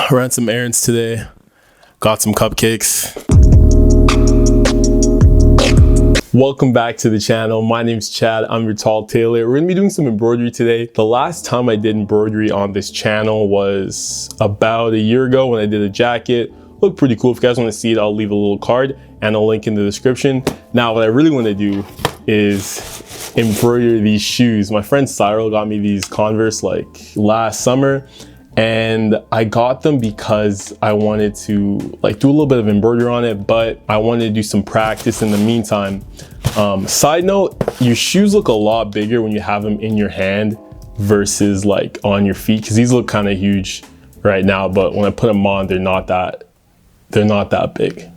Ran some errands today. Got some cupcakes. Welcome back to the channel. My name's Chad. I'm your Tall Tailor. We're gonna be doing some embroidery today. The last time I did embroidery on this channel was about a year ago when I did a jacket. Looked pretty cool. If you guys want to see it, I'll leave a little card and a link in the description. Now, what I really want to do is embroider these shoes. My friend Cyril got me these Converse like last summer, and I got them because I wanted to like do a little bit of embroidery on it, but I wanted to do some practice in the meantime. Side note, your shoes look a lot bigger when you have them in your hand versus like on your feet, because these look kind of huge right now, but when I put them on, they're not that big.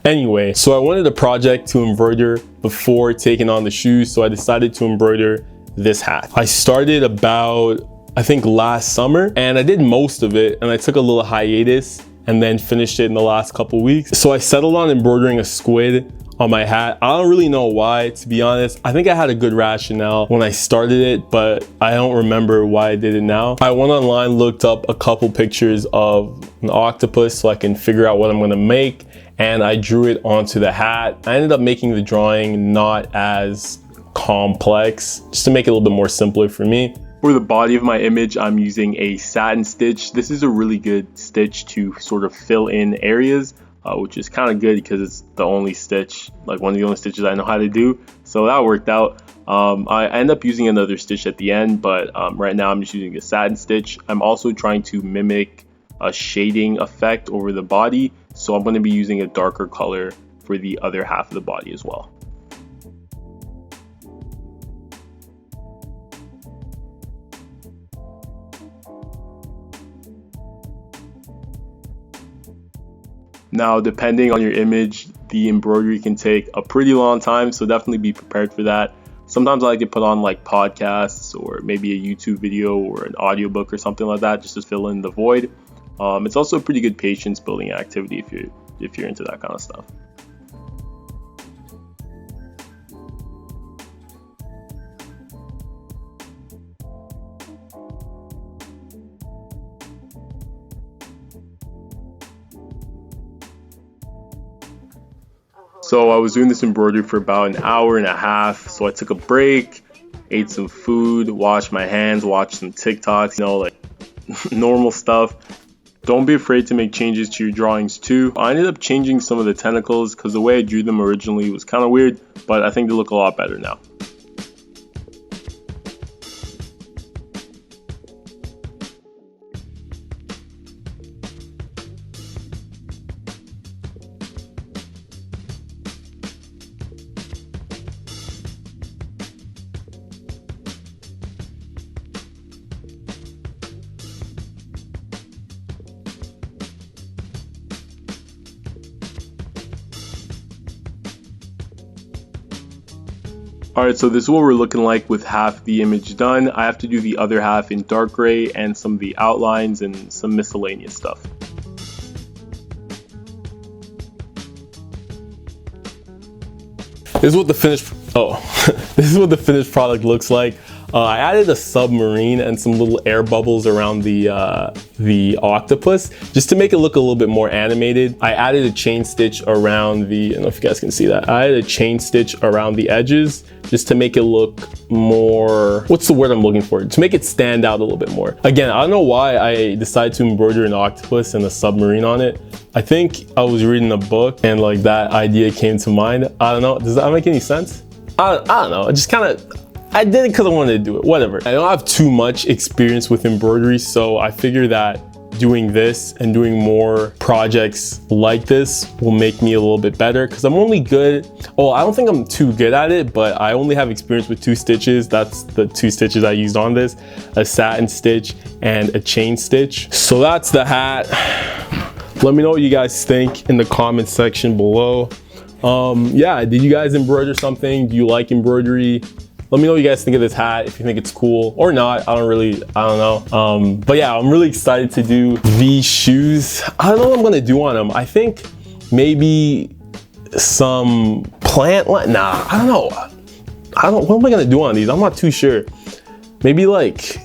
Anyway, so I wanted a project to embroider before taking on the shoes, so I decided to embroider this hat. I started about, I think, last summer, and I did most of it, and I took a little hiatus and then finished it in the last couple weeks. So I settled on embroidering a squid on my hat. I don't really know why, to be honest. I think I had a good rationale when I started it, but I don't remember why I did it now. I went online, looked up a couple pictures of an octopus so I can figure out what I'm gonna make, and I drew it onto the hat. I ended up making the drawing not as complex, just to make it a little bit more simpler for me. For the body of my image, I'm using a satin stitch. This is a really good stitch to sort of fill in areas, which is kind of good because it's the only stitch, like one of the only stitches I know how to do. So that worked out. I end up using another stitch at the end, but right now I'm just using a satin stitch. I'm also trying to mimic a shading effect over the body, so I'm going to be using a darker color for the other half of the body as well. Now, depending on your image, the embroidery can take a pretty long time, so definitely be prepared for that. Sometimes I like to put on like podcasts or maybe a YouTube video or an audiobook or something like that, just to fill in the void. It's also a pretty good patience building activity if you're into that kind of stuff. So I was doing this embroidery for about an hour and a half. So I took a break, ate some food, washed my hands, watched some TikToks, you know, like normal stuff. Don't be afraid to make changes to your drawings too. I ended up changing some of the tentacles because the way I drew them originally was kind of weird, but I think they look a lot better now. Alright, so this is what we're looking like with half the image done. I have to do the other half in dark gray and some of the outlines and some miscellaneous stuff. This is what the finished product looks like. I added a submarine and some little air bubbles around the octopus just to make it look a little bit more animated. I added a chain stitch around the, I don't know if you guys can see that. I added a chain stitch around the edges just to make it look more, what's the word I'm looking for? To make it stand out a little bit more. Again, I don't know why I decided to embroider an octopus and a submarine on it. I think I was reading a book and like that idea came to mind. I don't know, does that make any sense? I don't know, I did it because I wanted to do it, whatever. I don't have too much experience with embroidery, so I figure that doing this and doing more projects like this will make me a little bit better, because I'm only good, I don't think I'm too good at it, but I only have experience with 2 stitches. That's the 2 stitches I used on this, a satin stitch and a chain stitch. So that's the hat. Let me know what you guys think in the comment section below. Yeah, did you guys embroider something? Do you like embroidery? Let me know what you guys think of this hat, if you think it's cool or not. I don't know. But yeah, I'm really excited to do these shoes. I don't know what I'm gonna do on them. I think maybe some plant, nah, I don't know. What am I gonna do on these? I'm not too sure. Maybe like,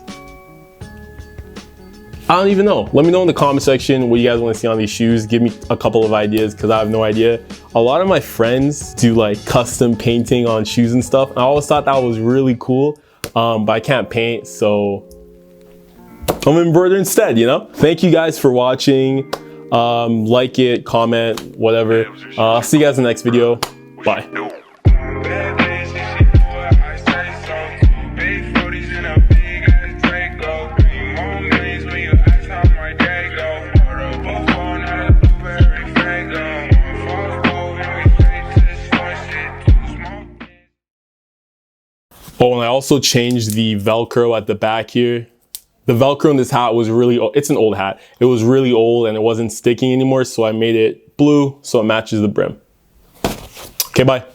I don't even know. Let me know in the comment section what you guys want to see on these shoes. Give me a couple of ideas because I have no idea. A lot of my friends do like custom painting on shoes and stuff. I always thought that was really cool, but I can't paint, so I'm embroider instead, you know? Thank you guys for watching. Like it, comment, whatever. I'll see you guys in the next video. Bye. Oh, and I also changed the Velcro at the back here. The Velcro in this hat was really old. It's an old hat. It was really old and it wasn't sticking anymore, so I made it blue so it matches the brim. Okay, bye.